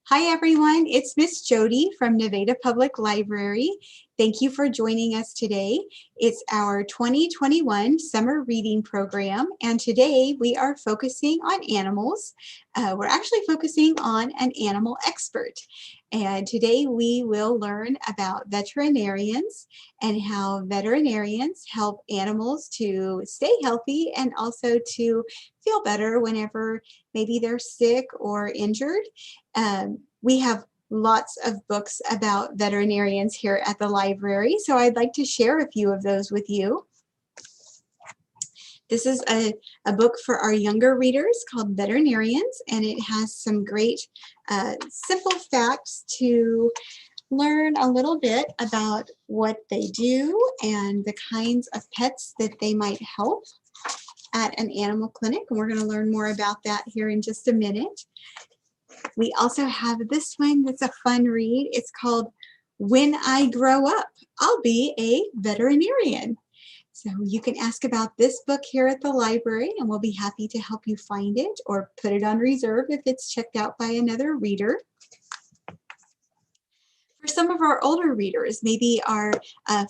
Hi everyone, it's Miss Jodi from Nevada Public Library. Thank you for joining us today. It's our 2021 summer reading program, and today we are focusing on animals. We're actually focusing on an animal expert. And today we will learn about veterinarians and how veterinarians help animals to stay healthy and also to feel better whenever maybe they're sick or injured. We have lots of books about veterinarians here at the library, so I'd like to share a few of those with you. This is a book for our younger readers called Veterinarians, and it has some great simple facts to learn a little bit about what they do and the kinds of pets that they might help at an animal clinic, and we're going to learn more about that here in just a minute. We also have this one that's a fun read. It's called When I Grow Up, I'll Be a Veterinarian. So you can ask about this book here at the library and we'll be happy to help you find it or put it on reserve if it's checked out by another reader. For some of our older readers, maybe our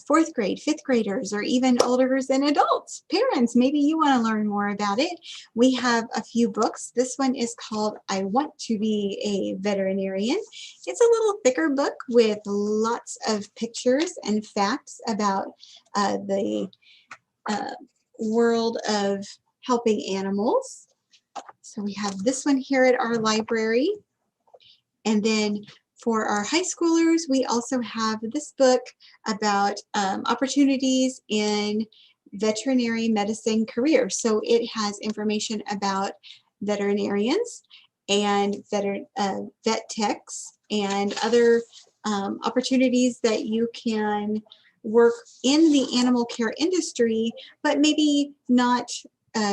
fourth grade, fifth graders, or even older than adults, parents, maybe you want to learn more about it. We have a few books. This one is called I Want to Be a Veterinarian. It's a little thicker book with lots of pictures and facts about the world of helping animals. So we have this one here at our library. And then for our high schoolers, we also have this book about opportunities in veterinary medicine careers. So it has information about veterinarians and vet techs and other opportunities that you can work in the animal care industry, but maybe not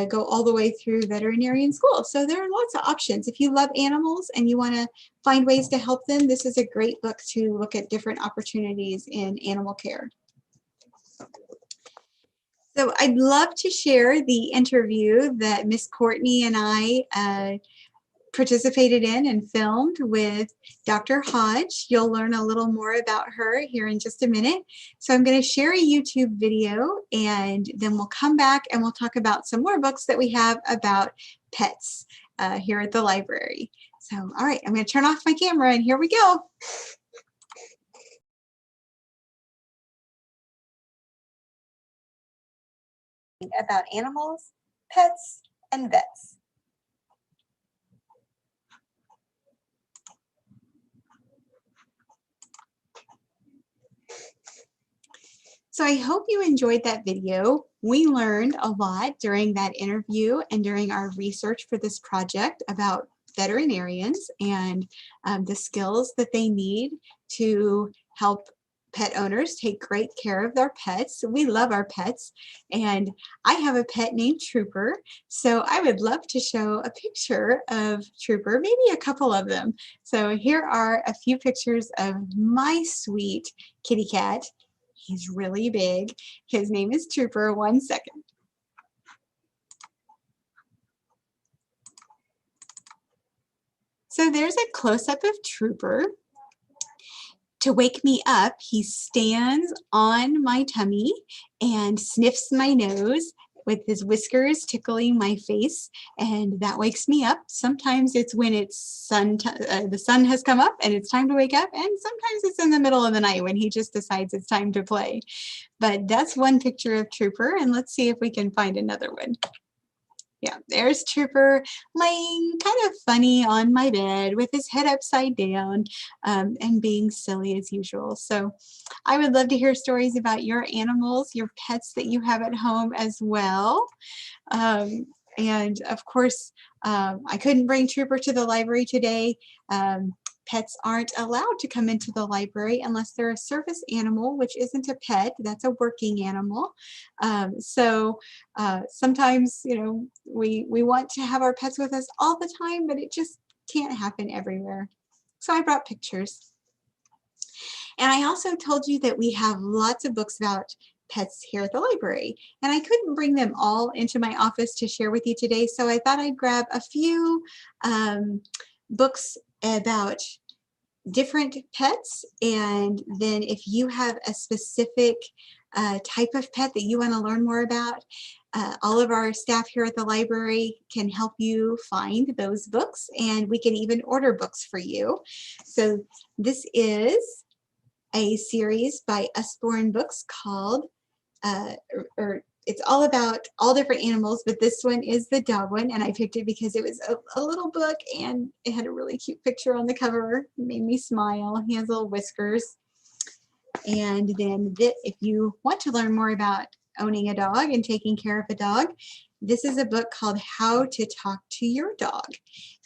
go all the way through veterinarian school. So there are lots of options. If you love animals and you want to find ways to help them, this is a great book to look at different opportunities in animal care. So I'd love to share the interview that Miss Courtney and I participated in and filmed with Dr. Hodge. You'll learn a little more about her here in just a minute. So I'm going to share a YouTube video and then we'll come back and we'll talk about some more books that we have about pets here at the library. So, all right, I'm going to turn off my camera and here we go. About animals, pets, and vets. So I hope you enjoyed that video. We learned a lot during that interview and during our research for this project about veterinarians and the skills that they need to help pet owners take great care of their pets. We love our pets, and I have a pet named Trooper, so I would love to show a picture of Trooper, maybe a couple of them. So here are a few pictures of my sweet kitty cat. He's really big. His name is Trooper. 1 second. So there's a close-up of Trooper. To wake me up, he stands on my tummy and sniffs my nose with his whiskers tickling my face, and that wakes me up. Sometimes it's when it's the sun has come up and it's time to wake up, and sometimes it's in the middle of the night when he just decides it's time to play. But that's one picture of Trooper, and let's see if we can find another one. Yeah, there's Trooper laying kind of funny on my bed with his head upside down and being silly as usual. So I would love to hear stories about your animals, your pets that you have at home as well. And of course, I couldn't bring Trooper to the library today. Pets aren't allowed to come into the library unless they're a service animal, which isn't a pet, that's a working animal. Sometimes, you know, we want to have our pets with us all the time, but it just can't happen everywhere. So I brought pictures. And I also told you that we have lots of books about pets here at the library, and I couldn't bring them all into my office to share with you today, so I thought I'd grab a few books about different pets, and then if you have a specific type of pet that you want to learn more about, all of our staff here at the library can help you find those books, and we can even order books for you. So this is a series by Usborne Books called, or it's all about all different animals, but this one is the dog one, and I picked it because it was a little book and it had a really cute picture on the cover. It made me smile. He has little whiskers. And then if you want to learn more about owning a dog and taking care of a dog, this is a book called How to Talk to Your Dog.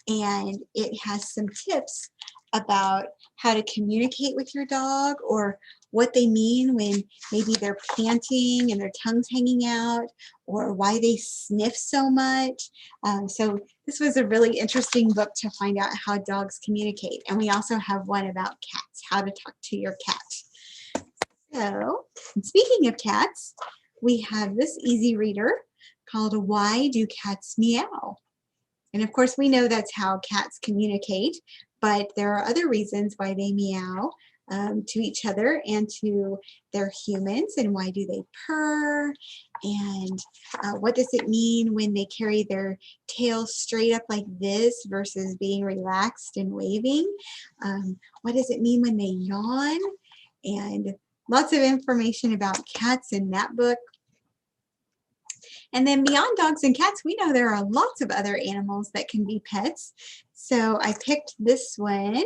And it has some tips about how to communicate with your dog, or what they mean when maybe they're panting and their tongue's hanging out, or why they sniff so much. So this was a really interesting book to find out how dogs communicate. And we also have one about cats, how to talk to your cat. So, speaking of cats, we have this easy reader called Why Do Cats Meow? And of course, we know that's how cats communicate, but there are other reasons why they meow to each other and to their humans. And why do they purr? And what does it mean when they carry their tail straight up like this versus being relaxed and waving? What does it mean when they yawn? And lots of information about cats in that book. And then beyond dogs and cats, we know there are lots of other animals that can be pets. So I picked this one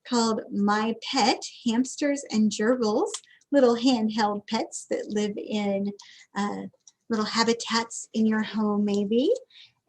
called My Pet, Hamsters and Gerbils, little handheld pets that live in little habitats in your home maybe.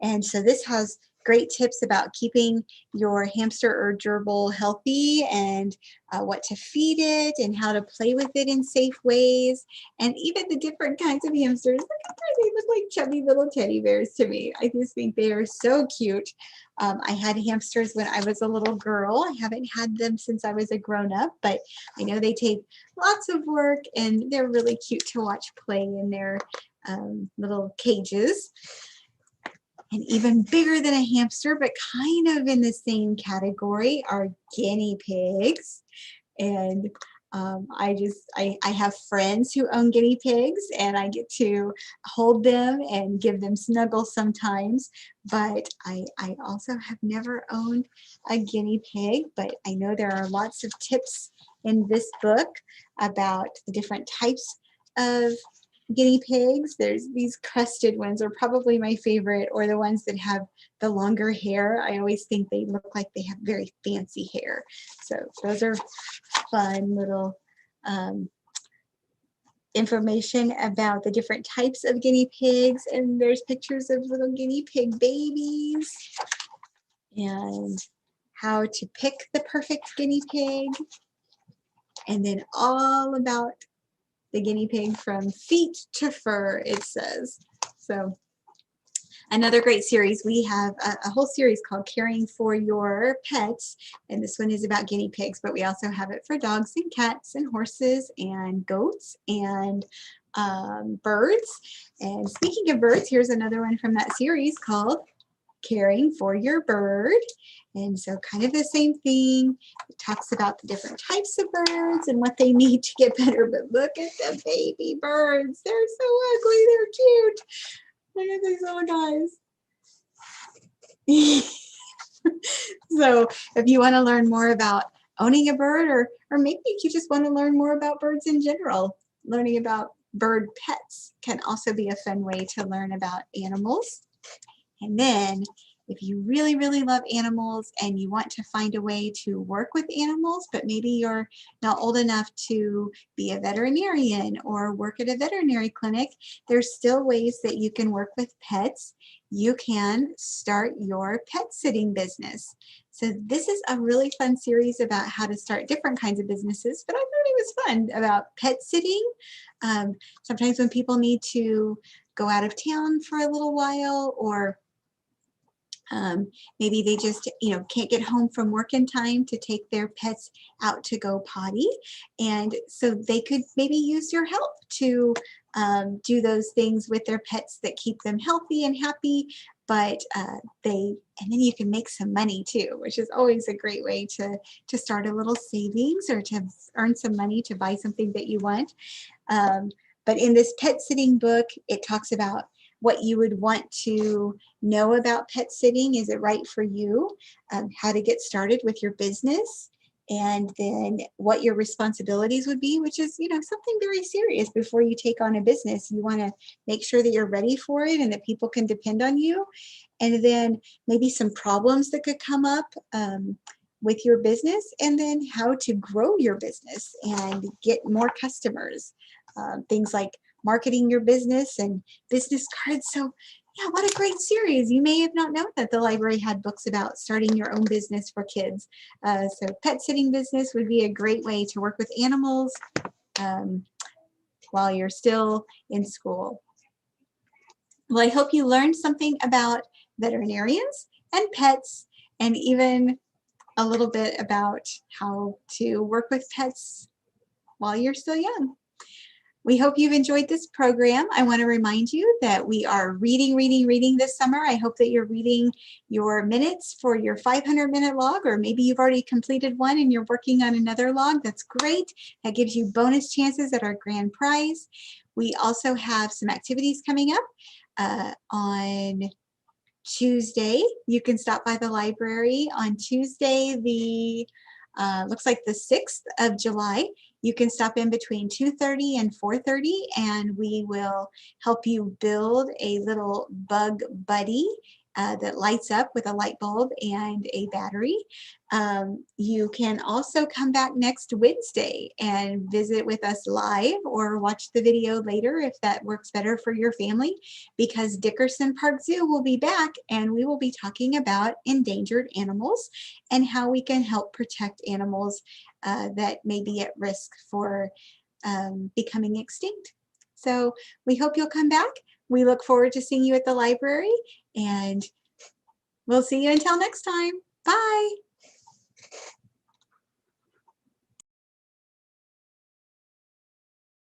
And so this has great tips about keeping your hamster or gerbil healthy, and what to feed it and how to play with it in safe ways, and even the different kinds of hamsters. Look at that, they look like chubby little teddy bears to me. I just think they are so cute. I had hamsters when I was a little girl. I haven't had them since I was a grown-up, but I know they take lots of work and they're really cute to watch play in their little cages. And even bigger than a hamster, but kind of in the same category, are guinea pigs. And I have friends who own guinea pigs, and I get to hold them and give them snuggles sometimes. But I also have never owned a guinea pig, but I know there are lots of tips in this book about the different types of guinea pigs. There's these crested ones are probably my favorite, or the ones that have the longer hair. I always think they look like they have very fancy hair. So those are fun little information about the different types of guinea pigs. And there's pictures of little guinea pig babies and how to pick the perfect guinea pig. And then all about the guinea pig from feet to fur, it says. So another great series. We have a whole series called Caring for Your Pets, and this one is about guinea pigs, but we also have it for dogs and cats and horses and goats and birds. And speaking of birds, here's another one from that series called Caring for Your Bird. And so kind of the same thing. It talks about the different types of birds and what they need to get better. But look at the baby birds. They're so ugly. They're cute. Look at these little guys. So if you want to learn more about owning a bird, or maybe you just want to learn more about birds in general, learning about bird pets can also be a fun way to learn about animals. And then if you really, really love animals and you want to find a way to work with animals, but maybe you're not old enough to be a veterinarian or work at a veterinary clinic, there's still ways that you can work with pets. You can start your pet sitting business. So this is a really fun series about how to start different kinds of businesses, but I thought it was fun about pet sitting. Sometimes when people need to go out of town for a little while, or Maybe they just, can't get home from work in time to take their pets out to go potty. And so they could maybe use your help to do those things with their pets that keep them healthy and happy. But and then you can make some money too, which is always a great way to start a little savings or to earn some money to buy something that you want. But in this pet sitting book, it talks about what you would want to know about pet sitting. Is it right for you? How to get started with your business, and then what your responsibilities would be, which is, something very serious. Before you take on a business, you want to make sure that you're ready for it and that people can depend on you. And then maybe some problems that could come up with your business, and then how to grow your business and get more customers. Things like marketing your business and business cards. So yeah, what a great series. You may have not known that the library had books about starting your own business for kids. So pet sitting business would be a great way to work with animals while you're still in school. Well, I hope you learned something about veterinarians and pets, and even a little bit about how to work with pets while you're still young. We hope you've enjoyed this program. I want to remind you that we are reading this summer. I hope that you're reading your minutes for your 500-minute log, or maybe you've already completed one and you're working on another log. That's great. That gives you bonus chances at our grand prize. We also have some activities coming up on Tuesday. You can stop by the library on Tuesday, looks like the 6th of July. You can stop in between 2:30 and 4:30, and we will help you build a little bug buddy that lights up with a light bulb and a battery. You can also come back next Wednesday and visit with us live, or watch the video later if that works better for your family, because Dickerson Park Zoo will be back, and we will be talking about endangered animals and how we can help protect animals that may be at risk for becoming extinct. So we hope you'll come back. We look forward to seeing you at the library, and we'll see you until next time. Bye.